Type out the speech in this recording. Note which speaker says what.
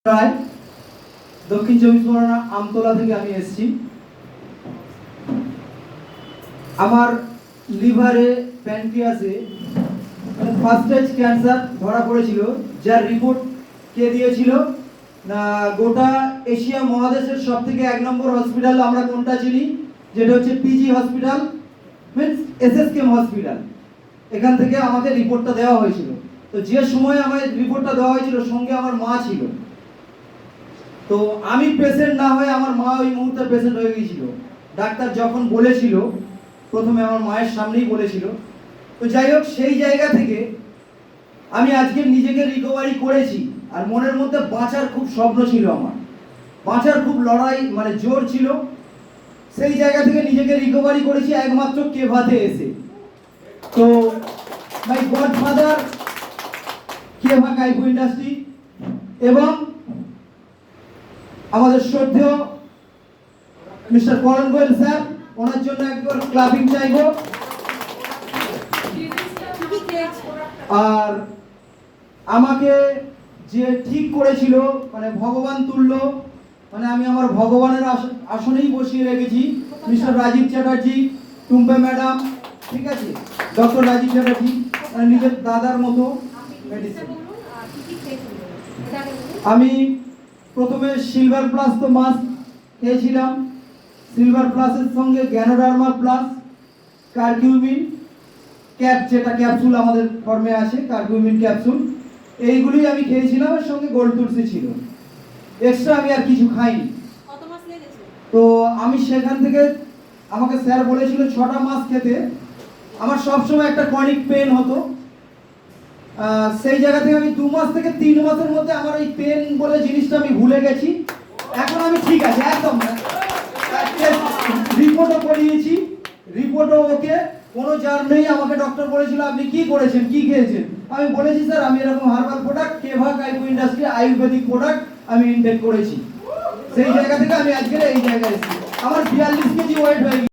Speaker 1: রায় দক্ষিণ চব্বিশ পরগনা আমতলা থেকে আমি এসেছি। আমার লিভারে প্যানক্রিয়াসে ফার্স্ট স্টেজ ক্যান্সার ধরা পড়েছিল, যার রিপোর্ট কে দিয়েছিল না গোটা এশিয়া মহাদেশের সব থেকে 1 নম্বর হসপিটাল আমরা কোনটা চিনি, যেটা হচ্ছে PG hospital, means SSKM hospital. এখান থেকে আমাকে রিপোর্টটা দেওয়া হয়েছিল। তো যে সময় আমায় রিপোর্টটা দেওয়া হয়েছিল সঙ্গে আমার মা ছিল। তো আমি পেশেন্ট না হয়ে আমার মা ওই মুহূর্তে পেশেন্ট হয়ে গিয়েছিল। ডাক্তার যখন বলেছিল, প্রথমে আমার মায়ের সামনেই বলেছিল। তো যাই হোক, সেই জায়গা থেকে আমি আজকে নিজেকে রিকভারি করেছি। আর মনের মধ্যে বাঁচার খুব স্বপ্ন ছিল, আমার বাঁচার খুব লড়াই, মানে জোর ছিল। সেই জায়গা থেকে নিজেকে রিকভারি করেছি একমাত্র কেভাতে এসে। তো মাই গডফাদার কেভা কাইফু ইন্ডাস্ট্রি এবং আমাদের শ্রদ্ধেয় মিস্টার করণ গোয়েল স্যার, ওনার জন্য একবার ক্লাপিং চাইব। আর আমাকে যে ঠিক করেছিল, মানে ভগবান তুল্য, মানে আমি আমার ভগবানের আসনেই বসিয়ে রেখেছি মিস্টার রাজীব চ্যাটার্জি, টুম্পে ম্যাডাম, ঠিক আছে, ডক্টর রাজীব চ্যাটার্জি, মানে নিজের দাদার মতো মেডিসিন। আমি প্রথমে সিলভার প্লাস তো মাস্ক খেয়েছিলাম। সিলভার প্লাসের সঙ্গে গ্যানোডার্মা প্লাস কার্কিউমিন ক্যাপ, যেটা ক্যাপসুল আমাদের ফর্মে আছে, কার্কিউমিন ক্যাপসুল, এইগুলোই আমি খেয়েছিলাম। এর সঙ্গে গোল্ড তুলসি ছিল, এক্সট্রা আমি আর কিছু খাইনি। তো আমি সেখান থেকে, আমাকে স্যার বলেছিল 6টা মাস খেতে। আমার সবসময় একটা ক্রনিক পেন হতো। সেই জায়গা থেকে আমি 2 মাস থেকে 3 মাসের মধ্যে আমার এই পেন বলে জিনিসটা আমি ভুলে গেছি। এখন আমি ঠিক আছে একদম। রিপোর্টও করিয়েছি, রিপোর্টও ওকে, কোনো জার নেই। আমাকে ডক্টর বলেছিল আপনি কি করেছেন, কি খেয়েছেন? আমি বলেছি স্যার আমি এরকম herbal product, Keva Kaifu industry Ayurvedic product আমি ইনটেক করেছি। সেই জায়গা থেকে আমি আজকে এই জায়গায় এসেছি। আমার 42 কেজি ওয়েট হয়ে